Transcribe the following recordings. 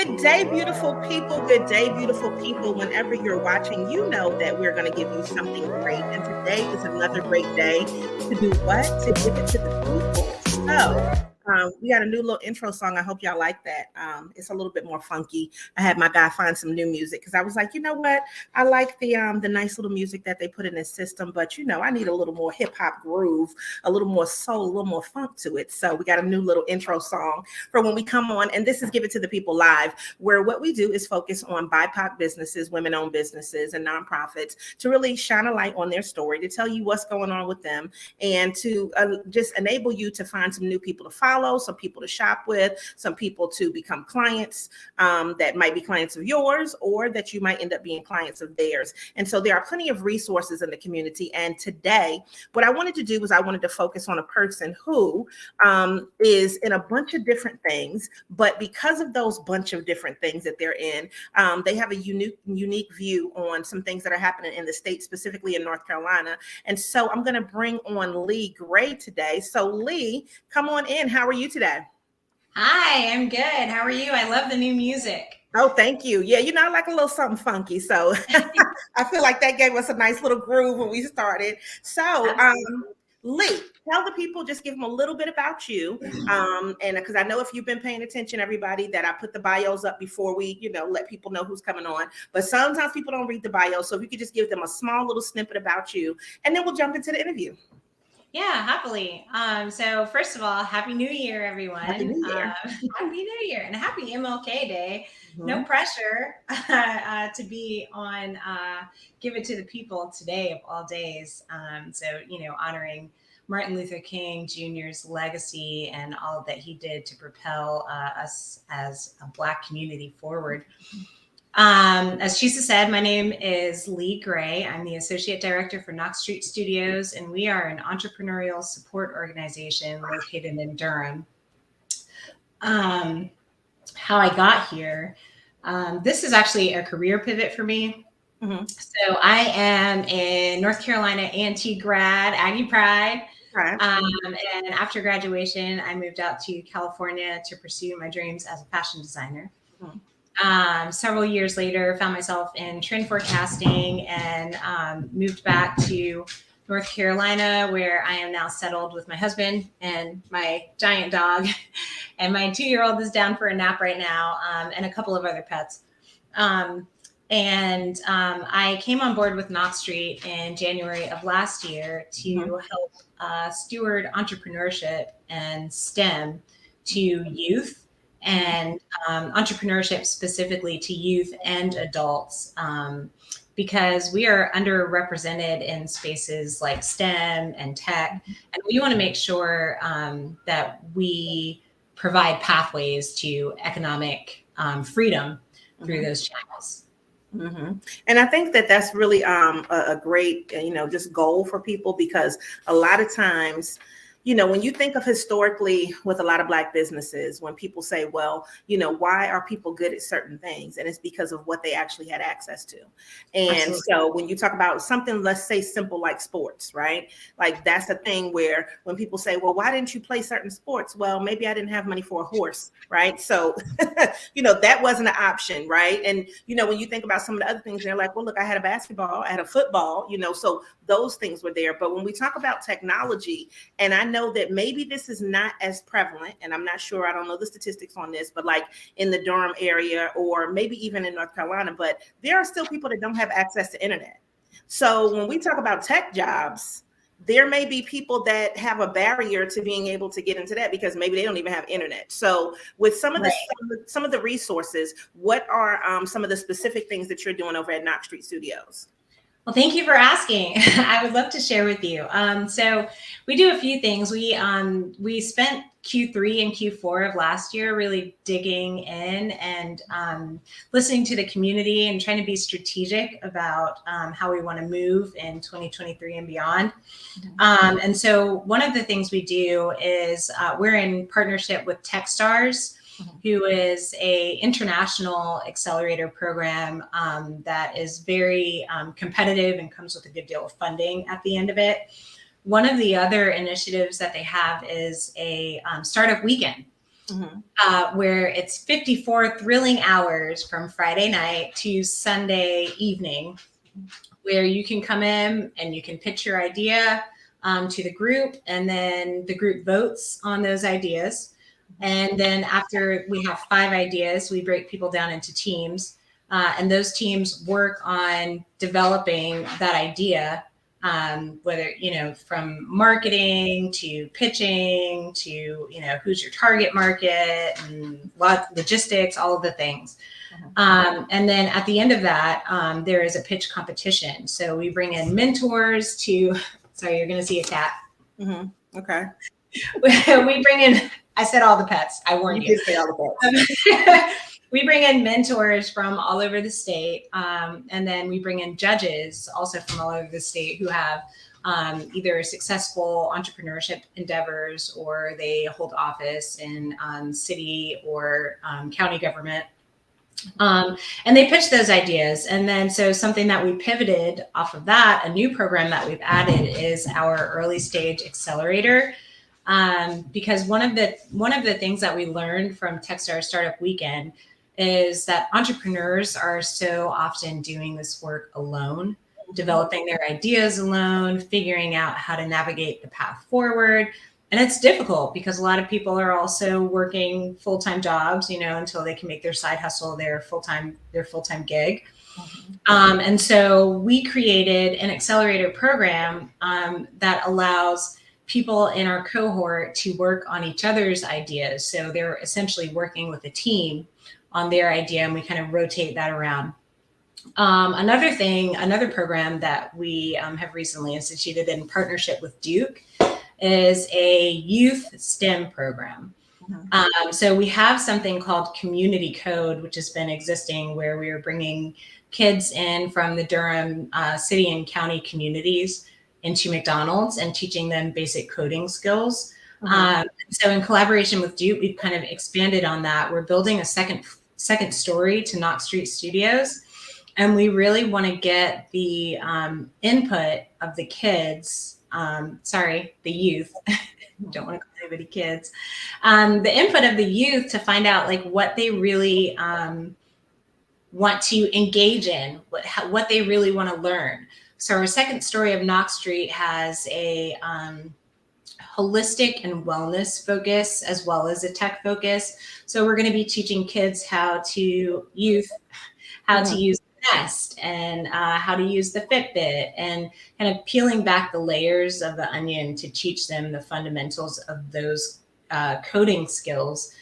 Good day, beautiful people. Good day, beautiful people. Whenever you're watching, you know that we're going to give you something great. And today is another great day to do what? To give it to the people. So, we got a new little intro song. I hope y'all like that. It's a little bit more funky. I had my guy find some new music because I was like, you know what? I like the nice little music that they put in this system, but I need a little more hip hop groove, a little more soul, a little more funk to it. So we got a new little intro song for when we come on, and this is Give It to the People Live, where what we do is focus on BIPOC businesses, women-owned businesses, and nonprofits to really shine a light on their story, to tell you what's going on with them, and to just enable you to find some new people to follow, some people to shop with, some people to become clients that might be clients of yours, or that you might end up being clients of theirs. And so there are plenty of resources in the community. And today, what I wanted to do was I wanted to focus on a person who is in a bunch of different things, but because of those bunch of different things that they're in, they have a unique view on some things that are happening in the state, specifically in North Carolina. And so I'm going to bring on Lee Gray today. So Lee, come on in. How are you today? Hi, I'm good. How are you? I love the new music. Oh, thank you. Yeah, I like a little something funky. So I feel like that gave us a nice little groove when we started. So Lee, tell the people, just give them a little bit about you. And because I know if you've been paying attention, everybody, that I put the bios up before we, let people know who's coming on. But sometimes people don't read the bio. So if you could just give them a small little snippet about you, and then we'll jump into the interview. Yeah, happily. So first of all, Happy New Year, everyone. Happy New Year. Happy New Year and happy MLK Day. Mm-hmm. No pressure to be on Give It to the People today of all days. So, honoring Martin Luther King Jr.'s legacy and all that he did to propel us as a Black community forward. As Chisa said, my name is Lee Gray. I'm the Associate Director for Knox Street Studios, and we are an entrepreneurial support organization located in Durham. How I got here, this is actually a career pivot for me. Mm-hmm. So I am a North Carolina A&T grad, Aggie Pride. Right. And after graduation, I moved out to California to pursue my dreams as a fashion designer. Mm-hmm. Several years later, found myself in trend forecasting and moved back to North Carolina, where I am now settled with my husband and my giant dog. And my 2-year-old is down for a nap right now, and a couple of other pets. And I came on board with Knox Street in January of last year to help steward entrepreneurship and STEM to youth. And entrepreneurship specifically to youth and adults, because we are underrepresented in spaces like STEM and tech. And we want to make sure that we provide pathways to economic freedom through those channels. Mm-hmm. And I think that that's really a great, just goal for people, because a lot of times, when you think of historically with a lot of Black businesses, when people say, well, why are people good at certain things? And it's because of what they actually had access to. And Absolutely. So when you talk about something, let's say simple like sports, right? Like that's a thing where when people say, well, why didn't you play certain sports? Well, maybe I didn't have money for a horse, right? So, that wasn't an option, right? And, when you think about some of the other things, they're like, well, look, I had a basketball, I had a football, so those things were there. But when we talk about technology, and I know that maybe this is not as prevalent, and I'm not sure, I don't know the statistics on this, but like in the Durham area or maybe even in North Carolina, but there are still people that don't have access to internet. So when we talk about tech jobs, there may be people that have a barrier to being able to get into that because maybe they don't even have internet. So with some of the some of the resources, what are some of the specific things that you're doing over at Knox Street Studios? Well, thank you for asking. I would love to share with you. So we do a few things. We spent Q3 and Q4 of last year really digging in and listening to the community and trying to be strategic about how we want to move in 2023 and beyond. And so one of the things we do is we're in partnership with Techstars, who is a international accelerator program that is very competitive and comes with a good deal of funding at the end of it. One of the other initiatives that they have is a startup weekend. where it's 54 thrilling hours from Friday night to Sunday evening, where you can come in and you can pitch your idea to the group, and then the group votes on those ideas. And then after we have 5 ideas, we break people down into teams, and those teams work on developing that idea, whether, from marketing to pitching to, who's your target market and logistics, all of the things. And then at the end of that, there is a pitch competition. So we bring in mentors to, sorry, you're going to see a cat. Okay. We bring in, I said all the pets. I warned you. You did say all the pets. We bring in mentors from all over the state. And then we bring in judges also from all over the state who have either successful entrepreneurship endeavors, or they hold office in city or county government. And they pitch those ideas. And then, so something that we pivoted off of that, a new program that we've added, is our early stage accelerator. Because one of the things that we learned from Techstars Startup Weekend is that entrepreneurs are so often doing this work alone, developing their ideas alone, figuring out how to navigate the path forward. And it's difficult because a lot of people are also working full-time jobs, until they can make their side hustle their full-time gig. And so we created an accelerator program that allows people in our cohort to work on each other's ideas. So they're essentially working with a team on their idea, and we kind of rotate that around. Another program that we have recently instituted in partnership with Duke is a youth STEM program. So we have something called Community Code, which has been existing, where we are bringing kids in from the Durham city and county communities into McDonald's and teaching them basic coding skills. So in collaboration with Duke, we've kind of expanded on that. We're building a second story to Knox Street Studios. And we really want to get the input of the kids, the youth. Don't want to call anybody kids. The input of the youth to find out what they really want to engage in, what they really want to learn. So our second story of Knox Street has a holistic and wellness focus as well as a tech focus. So we're going to be teaching kids how to use the Nest and how to use the Fitbit, and kind of peeling back the layers of the onion to teach them the fundamentals of those coding skills,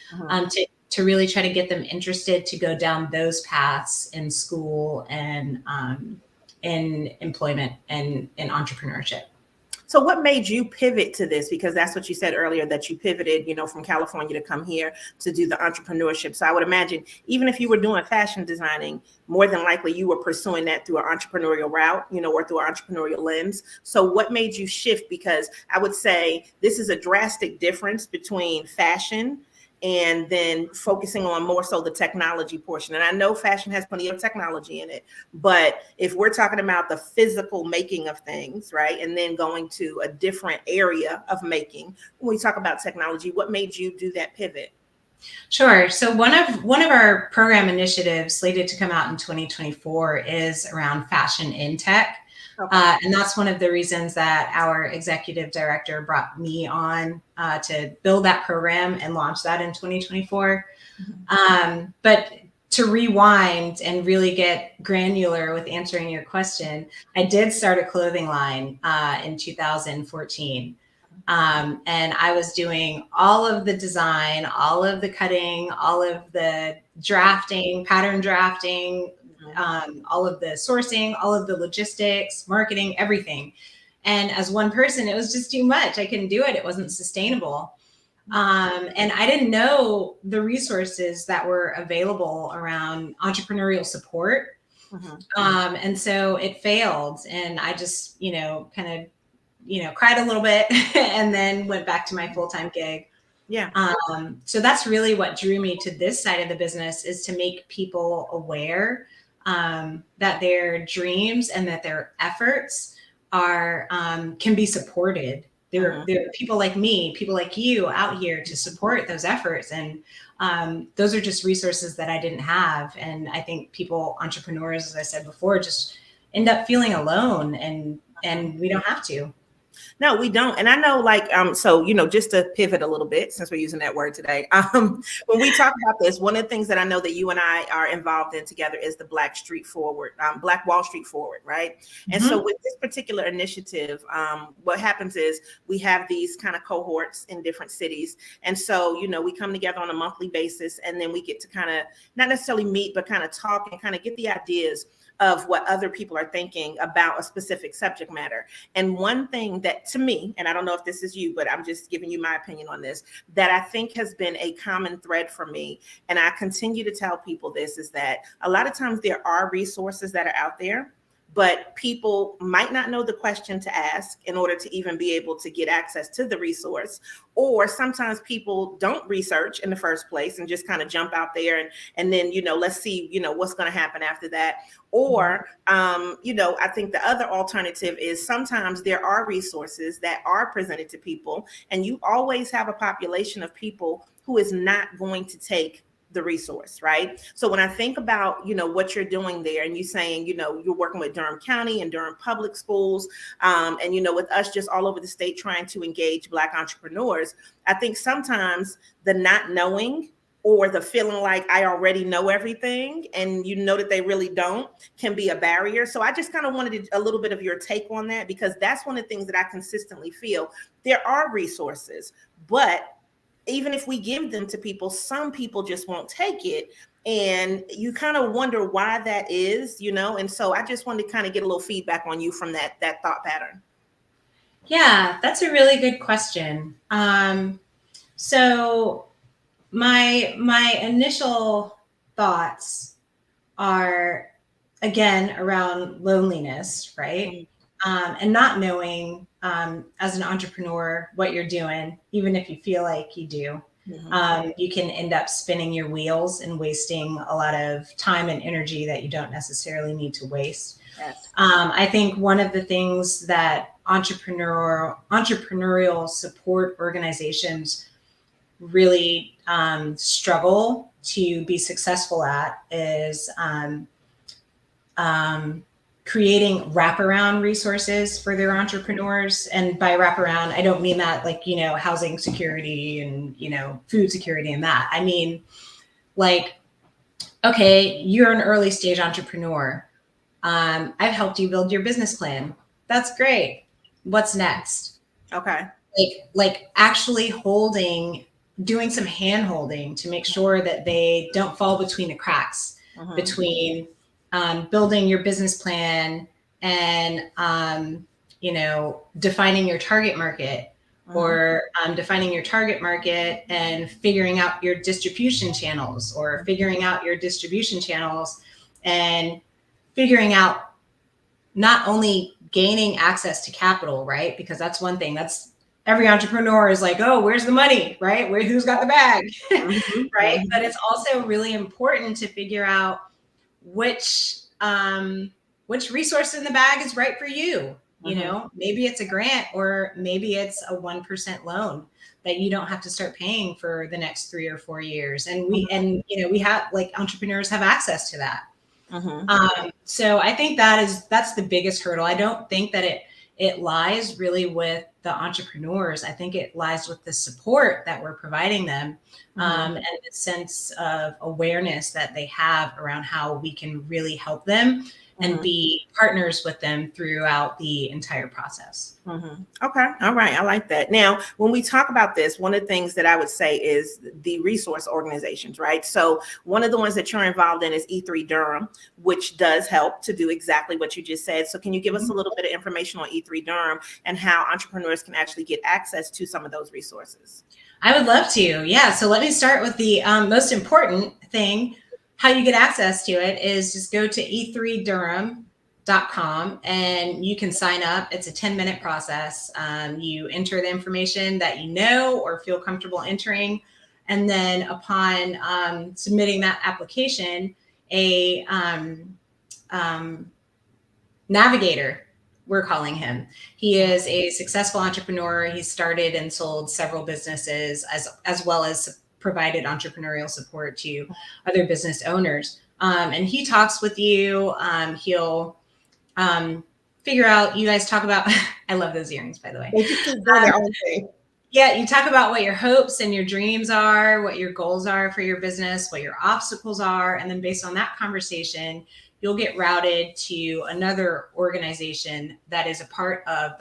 to really try to get them interested to go down those paths in school and in employment and in entrepreneurship. So what made you pivot to this? Because that's what you said earlier, that you pivoted, from California to come here to do the entrepreneurship. So I would imagine even if you were doing fashion designing, more than likely you were pursuing that through an entrepreneurial route, or through an entrepreneurial lens. So what made you shift? Because I would say this is a drastic difference between fashion and then focusing on more so the technology portion. And I know fashion has plenty of technology in it, but if we're talking about the physical making of things, right, and then going to a different area of making, when we talk about technology, what made you do that pivot? Sure. So one of our program initiatives slated to come out in 2024 is around fashion in tech. Okay. And that's one of the reasons that our executive director brought me on to build that program and launch that in 2024. But to rewind and really get granular with answering your question, I did start a clothing line in 2014. And I was doing all of the design, all of the cutting, all of the drafting, pattern drafting, all of the sourcing, all of the logistics, marketing, everything. And as one person, it was just too much. I couldn't do it. It wasn't sustainable. And I didn't know the resources that were available around entrepreneurial support. And so it failed. And I just, kind of, cried a little bit and then went back to my full-time gig. Yeah. So that's really what drew me to this side of the business, is to make people aware that their dreams and that their efforts are can be supported There are people like me, people like you out here to support those efforts. And those are just resources that I didn't have. And I think people, entrepreneurs, as I said before, just end up feeling alone, and we don't have to. No, we don't. And I know, like, so, just to pivot a little bit, since we're using that word today, when we talk about this, one of the things that I know that you and I are involved in together is the Black Wall Street Forward, right? And so with this particular initiative, what happens is we have these kind of cohorts in different cities. And so, we come together on a monthly basis, and then we get to kind of not necessarily meet, but kind of talk and kind of get the ideas of what other people are thinking about a specific subject matter. And one thing that, to me, and I don't know if this is you, but I'm just giving you my opinion on this, that I think has been a common thread for me, and I continue to tell people this, is that a lot of times there are resources that are out there, but people might not know the question to ask in order to even be able to get access to the resource. Or sometimes people don't research in the first place and just kind of jump out there and then, let's see, what's going to happen after that. Or, I think the other alternative is sometimes there are resources that are presented to people, and you always have a population of people who is not going to take the resource, right? So when I think about, what you're doing there, and you saying, you're working with Durham County and Durham Public Schools, and, with us just all over the state trying to engage Black entrepreneurs, I think sometimes the not knowing or the feeling like I already know everything, and that they really don't, can be a barrier. So I just kind of wanted a little bit of your take on that, because that's one of the things that I consistently feel. There are resources, but even if we give them to people, some people just won't take it. And you kind of wonder why that is, and so I just wanted to kind of get a little feedback on you from that thought pattern. Yeah, that's a really good question. So my initial thoughts are, again, around loneliness, right? And not knowing, as an entrepreneur, what you're doing, even if you feel like you do. You can end up spinning your wheels and wasting a lot of time and energy that you don't necessarily need to waste. Yes. I think one of the things that entrepreneurial support organizations really struggle to be successful at is creating wraparound resources for their entrepreneurs. And by wraparound, I don't mean that like, housing security and, food security and that. I mean, like, okay, you're an early stage entrepreneur. I've helped you build your business plan. That's great. What's next? Okay. Like actually doing some hand holding to make sure that they don't fall between the cracks between building your business plan and, defining your target market, or defining your target market and figuring out your distribution channels, and figuring out not only gaining access to capital, right? Because that's one thing. That's every entrepreneur is like, oh, where's the money, right? Who's got the bag, right? But it's also really important to figure out which resource in the bag is right for you. Maybe it's a grant, or maybe it's a 1% loan that you don't have to start paying for the next 3 or 4 years. And we have, like, entrepreneurs have access to that. So I think that's the biggest hurdle. I don't think that it lies really with the entrepreneurs. I think it lies with the support that we're providing them, and the sense of awareness that they have around how we can really help them and be partners with them throughout the entire process. Okay. All right. I like that. Now, when we talk about this, one of the things that I would say is the resource organizations, right? So one of the ones that you're involved in is E3 Durham, which does help to do exactly what you just said. So can you give us a little bit of information on E3 Durham and how entrepreneurs can actually get access to some of those resources? I would love to. Yeah. So let me start with the most important thing. How you get access to it is just go to e3durham.com and you can sign up. It's a 10-minute process. You enter the information that you know or feel comfortable entering. And then upon submitting that application, a navigator we're calling him. He is a successful entrepreneur. He started and sold several businesses as well as provided entrepreneurial support to other business owners. And he talks with you. He'll figure out, you guys talk about, I love those earrings, by the way. They just keep doing their own thing. Yeah, you talk about what your hopes and your dreams are, what your goals are for your business, what your obstacles are. And then based on that conversation, you'll get routed to another organization that is a part of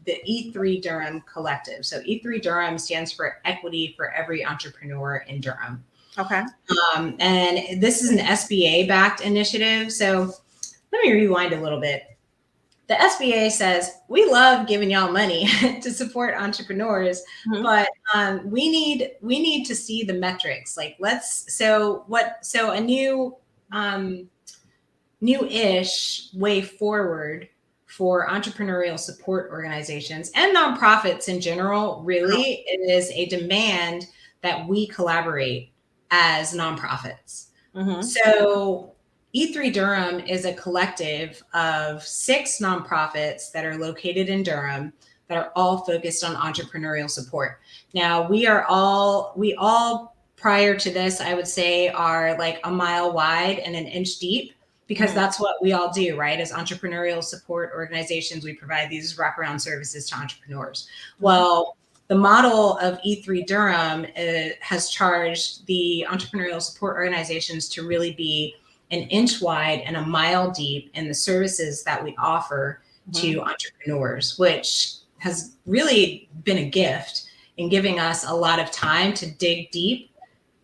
the E3 Durham collective. So E3 Durham stands for Equity for Every Entrepreneur in Durham. Okay. And this is an SBA-backed initiative. So let me rewind a little bit. The SBA says, we love giving y'all money to support entrepreneurs, but we need to see the metrics. Like a new-ish way forward for entrepreneurial support organizations and nonprofits in general, really, it is a demand that we collaborate as nonprofits. So E3 Durham is a collective of 6 nonprofits that are located in Durham that are all focused on entrepreneurial support. Now, we all prior to this, I would say, are like a mile wide and an inch deep, because that's what we all do, right? As entrepreneurial support organizations, we provide these wraparound services to entrepreneurs. Well, the model of E3 Durham has charged the entrepreneurial support organizations to really be an inch wide and a mile deep in the services that we offer to entrepreneurs, which has really been a gift in giving us a lot of time to dig deep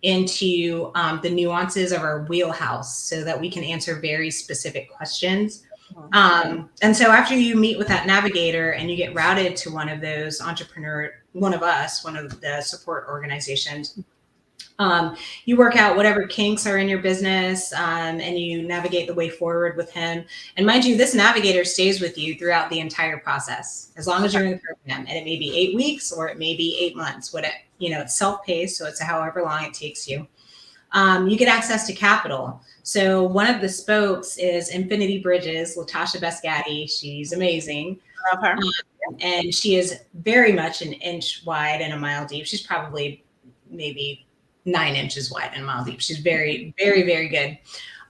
into the nuances of our wheelhouse so that we can answer very specific questions. And so after you meet with that navigator and you get routed to one of the support organizations, you work out whatever kinks are in your business, and you navigate the way forward with him. And mind you, this navigator stays with you throughout the entire process, as long as you're in the program. And it may be 8 weeks or it may be 8 months. It's self-paced, so it's however long it takes you. You get access to capital. So one of the spokes is Infinity Bridges, Latasha Bescatti. She's amazing. Love her. And she is very much an inch wide and a mile deep. She's probably maybe 9 inches wide and a mile deep. She's very, very, very good.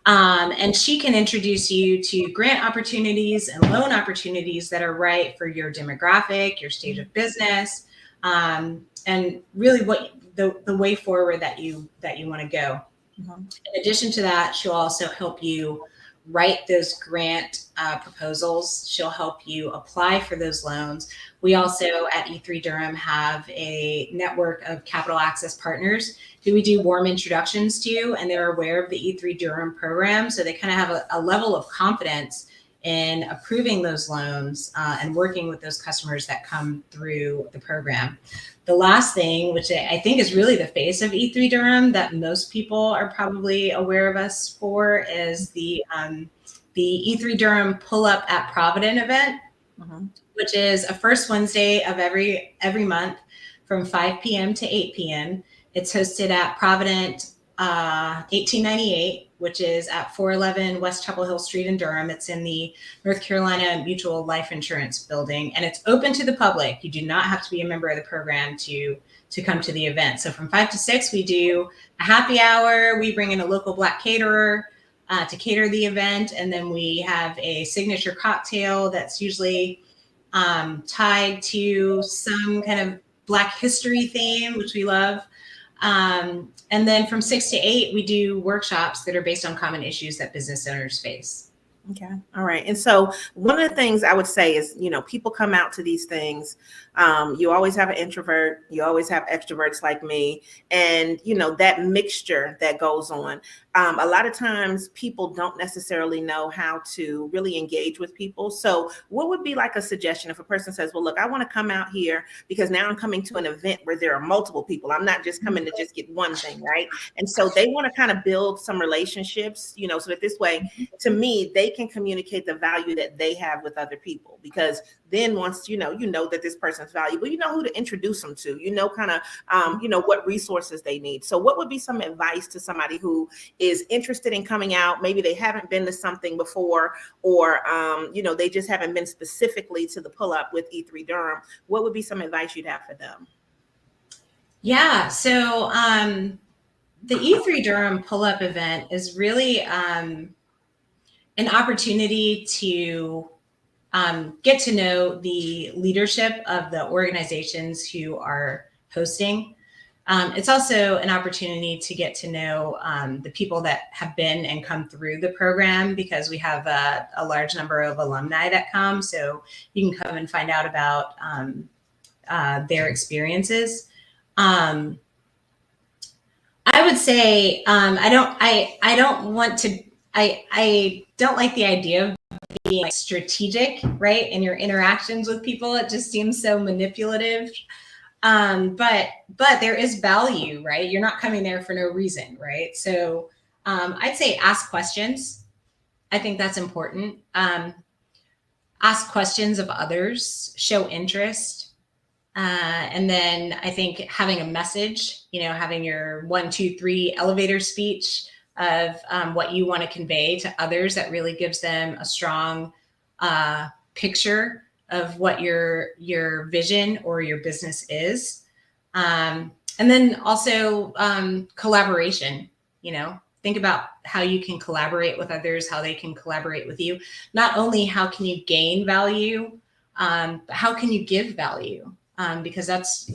And she can introduce you to grant opportunities and loan opportunities that are right for your demographic, your stage of business, and really what the way forward that you want to go. In addition to that, she'll also help you write those grant proposals. She'll help you apply for those loans. We also at E3 Durham have a network of capital access partners who we do warm introductions to, and they're aware of the E3 Durham program. So they kind of have a level of confidence in approving those loans and working with those customers that come through the program. The last thing, which I think is really the face of E3 Durham that most people are probably aware of us for, is the E3 Durham Pull Up at Provident event, which is a first Wednesday of every month from 5 p.m. to 8 p.m. It's hosted at Provident 1898, which is at 411 West Chapel Hill Street in Durham. It's in the North Carolina Mutual Life Insurance building, and it's open to the public. You do not have to be a member of the program to come to the event. So from 5 to 6, we do a happy hour. We bring in a local Black caterer to cater the event. And then we have a signature cocktail that's usually tied to some kind of Black history theme, which we love. And then from 6 to 8, we do workshops that are based on common issues that business owners face. Okay. All right. And so one of the things I would say is, people come out to these things. You always have an introvert. You always have extroverts like me. And, that mixture that goes on. A lot of times people don't necessarily know how to really engage with people. So what would be like a suggestion if a person says, well, look, I want to come out here because now I'm coming to an event where there are multiple people. I'm not just coming to just get one thing, right? And so they want to kind of build some relationships, so that this way, to me, they can communicate the value that they have with other people. Because then once you know that this person's valuable, you know who to introduce them to, kind of, what resources they need. So what would be some advice to somebody who is interested in coming out? Maybe they haven't been to something before, or, they just haven't been specifically to the pull up with E3 Durham. What would be some advice you'd have for them? Yeah. So the E3 Durham pull up event is really an opportunity to get to know the leadership of the organizations who are hosting. It's also an opportunity to get to know the people that have been and come through the program, because we have a large number of alumni that come. So you can come and find out about their experiences. I would say I don't like the idea of being like strategic, right, in your interactions with people. It just seems so manipulative. But there is value, right? You're not coming there for no reason, right? So I'd say ask questions. I think that's important. Ask questions of others, show interest. And then I think having a message, having your 1, 2, 3 elevator speech of what you want to convey to others, that really gives them a strong picture of what your vision or your business is. And then also collaboration, think about how you can collaborate with others, how they can collaborate with you. Not only how can you gain value, but how can you give value? Because that's,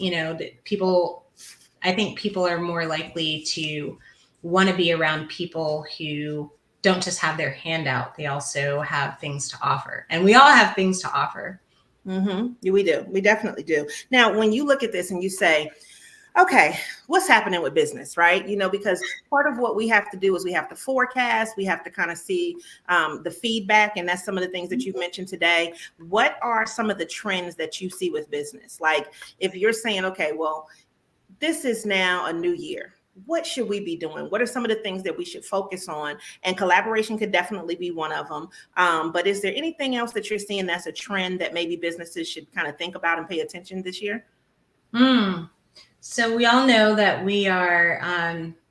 I think people are more likely to want to be around people who don't just have their hand out. They also have things to offer. And we all have things to offer. Mm-hmm. We do. We definitely do. Now, when you look at this and you say, okay, what's happening with business, right? Because part of what we have to do is we have to forecast, we have to kind of see the feedback, and that's some of the things that you mentioned today. What are some of the trends that you see with business? Like if you're saying, okay, well, this is now a new year. What should we be doing? What are some of the things that we should focus on? And collaboration could definitely be one of them. But is there anything else that you're seeing that's a trend that maybe businesses should kind of think about and pay attention this year? So we all know that we are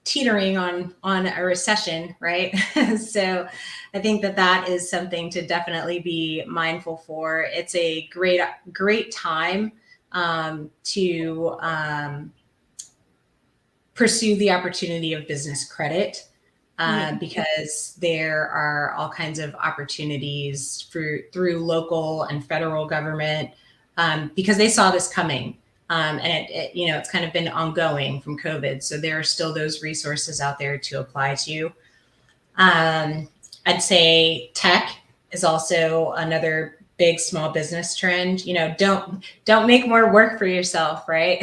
teetering on a recession, right? So I think that is something to definitely be mindful for. It's a great time to pursue the opportunity of business credit because there are all kinds of opportunities through local and federal government because they saw this coming. And it's kind of been ongoing from COVID. So there are still those resources out there to apply to. I'd say tech is also another big small business trend. Don't make more work for yourself, right?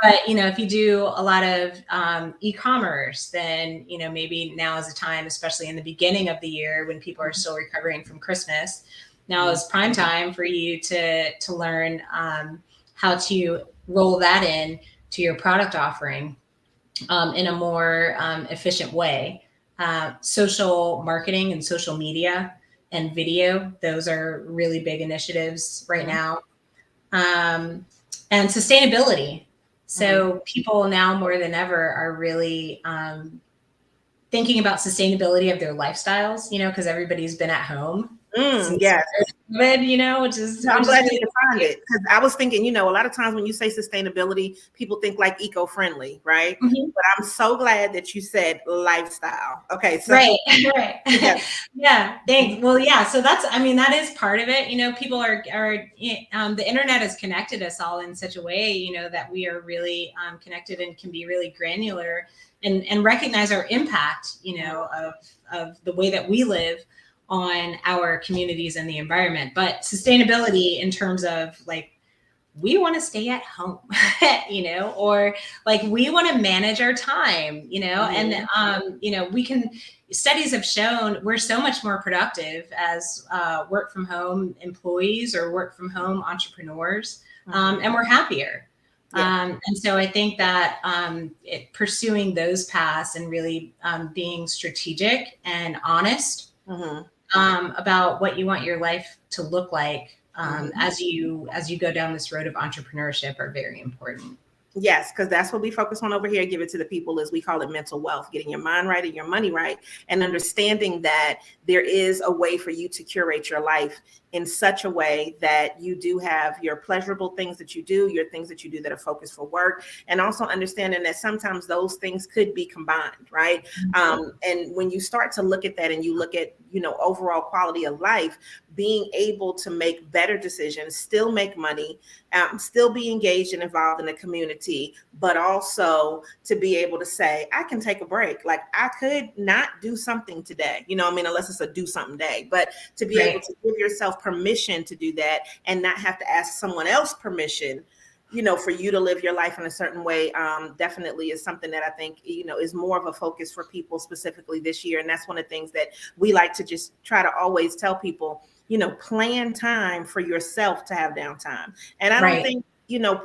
But if you do a lot of e-commerce, then maybe now is the time, especially in the beginning of the year when people are still recovering from Christmas. Now is prime time for you to learn how to roll that in to your product offering in a more efficient way. Social marketing and social media and video, those are really big initiatives right now. And sustainability. So people now more than ever are really thinking about sustainability of their lifestyles, because everybody's been at home. Yes. COVID, which is I'm glad you defined it, because I was thinking, a lot of times when you say sustainability, people think like eco-friendly, right? But I'm so glad that you said lifestyle. Okay, so right. Yeah, thanks. Well, yeah, so that is part of it. People are the internet has connected us all in such a way, that we are really connected and can be really granular and recognize our impact, of the way that we live on our communities and the environment. But sustainability in terms of like, we want to stay at home, or like we want to manage our time, and, studies have shown we're so much more productive as work from home employees or work from home entrepreneurs, and we're happier. And so I think that pursuing those paths and really being strategic and honest about what you want your life to look like as you go down this road of entrepreneurship are very important. Yes, because that's what we focus on over here. Give it to the people, as we call it, mental wealth, getting your mind right and your money right, and understanding that there is a way for you to curate your life in such a way that you do have your pleasurable things that you do, your things that you do that are focused for work, and also understanding that sometimes those things could be combined, right? And when you start to look at that and you look at, overall quality of life, being able to make better decisions, still make money, still be engaged and involved in the community, but also to be able to say, I can take a break. Like, I could not do something today, unless it's a do something day, but to be able to give yourself permission to do that and not have to ask someone else permission, for you to live your life in a certain way, definitely is something that I think, is more of a focus for people specifically this year. And that's one of the things that we like to just try to always tell people, plan time for yourself to have downtime. And I don't think,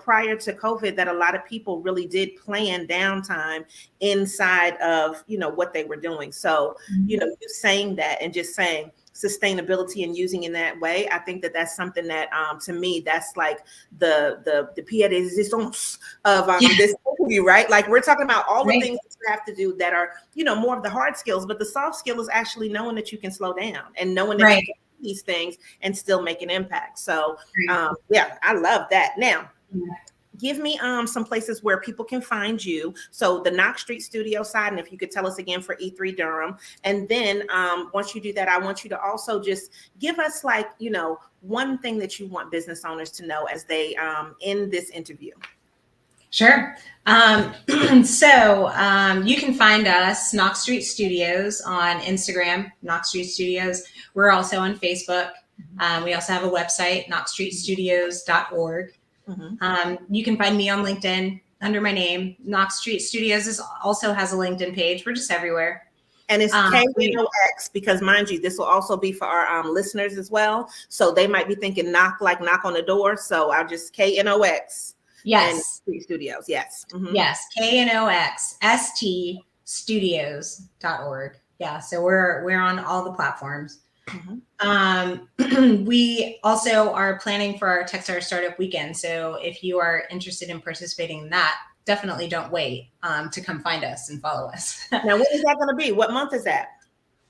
prior to COVID, that a lot of people really did plan downtime inside of, what they were doing. So, you saying that and just saying sustainability and using in that way, I think that that's something that, to me, that's like the pied de resistance of this interview, right? Like, we're talking about all the things that you have to do that are, more of the hard skills, but the soft skill is actually knowing that you can slow down and knowing that you can do these things and still make an impact. So, I love that. Now, give me some places where people can find you. So the Knox Street Studio side, and if you could tell us again for E3 Durham. And then once you do that, I want you to also just give us one thing that you want business owners to know as they end this interview. Sure. So you can find us, Knox Street Studios, on Instagram, Knox Street Studios. We're also on Facebook. We also have a website, knoxstreetstudios.org. You can find me on LinkedIn under my name. Knox Street Studios also has a LinkedIn page. We're just everywhere. And it's KNOX, because mind you, this will also be for our listeners as well. So they might be thinking knock on the door. So I'll just KNOX. Yes. Street Studios. Yes. Yes. KNOX studios.org. Yeah. So we're on all the platforms. We also are planning for our Techstar Startup Weekend. So if you are interested in participating in that, definitely don't wait to come find us and follow us. Now, when is that going to be? What month is that?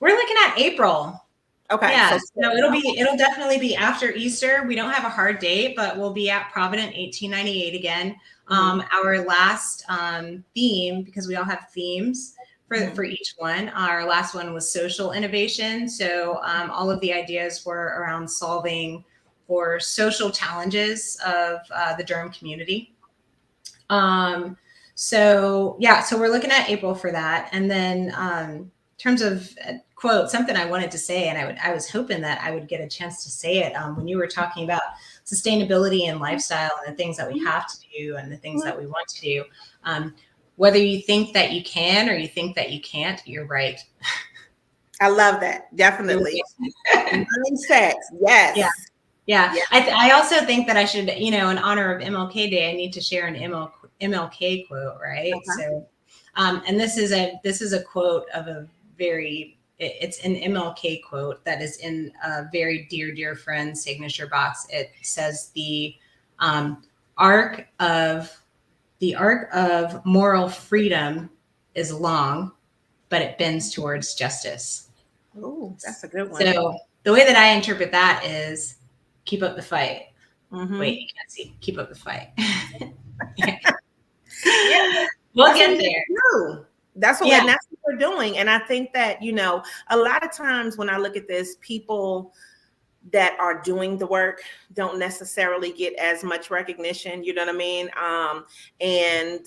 We're looking at April. Okay. Yeah. So it'll definitely be after Easter. We don't have a hard date, but we'll be at Provident 1898 again. Our last theme, because we all have themes for each one. Our last one was social innovation. So all of the ideas were around solving for social challenges of the Durham community. So we're looking at April for that. And then in terms of quote, something I wanted to say, and I was hoping that I would get a chance to say it when you were talking about sustainability and lifestyle and the things that we have to do and the things that we want to do. Whether you think that you can or you think that you can't, you're right. I love that. Definitely. Mindset. Yes. Yeah. I also think that I should, in honor of MLK Day, I need to share an MLK quote, right? Okay. So, and this is a quote of it's an MLK quote that is in a very dear friend's signature box. It says the arc of moral freedom is long, but it bends towards justice. Oh, that's a good one. So the way that I interpret that is keep up the fight. Wait, you can't see. Keep up the fight. We'll get there. That's what we're doing. And I think that, a lot of times when I look at this, people that are doing the work don't necessarily get as much recognition, you know what I mean? And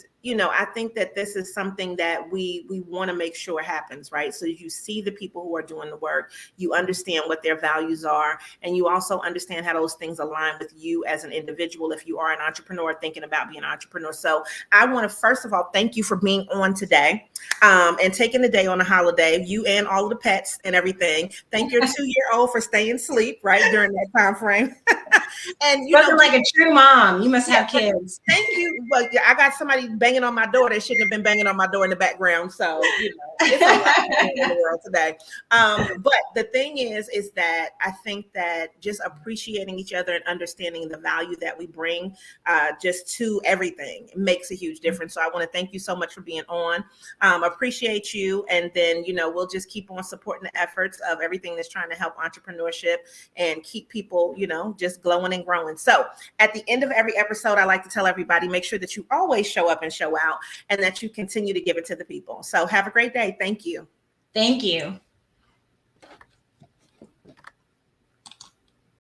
I think that this is something that we want to make sure happens, right? So you see the people who are doing the work, you understand what their values are, and you also understand how those things align with you as an individual if you are an entrepreneur thinking about being an entrepreneur. So I want to, first of all, thank you for being on today and taking the day on a holiday, you and all of the pets and everything. Thank your 2-year-old for staying asleep, right, during that time frame. And Spoken like a true mom. You must have kids. Thank you. Well, yeah, I got somebody banging on my door that shouldn't have been banging on my door in the background. So, it's a lot in the world today. But the thing is that I think that just appreciating each other and understanding the value that we bring just to everything makes a huge difference. So I want to thank you so much for being on. Appreciate you. And then, we'll just keep on supporting the efforts of everything that's trying to help entrepreneurship and keep people, just glowing and growing. So at the end of every episode, I like to tell everybody, make sure that you always show up and show out and that you continue to give it to the people. So have a great day. Thank you. Thank you.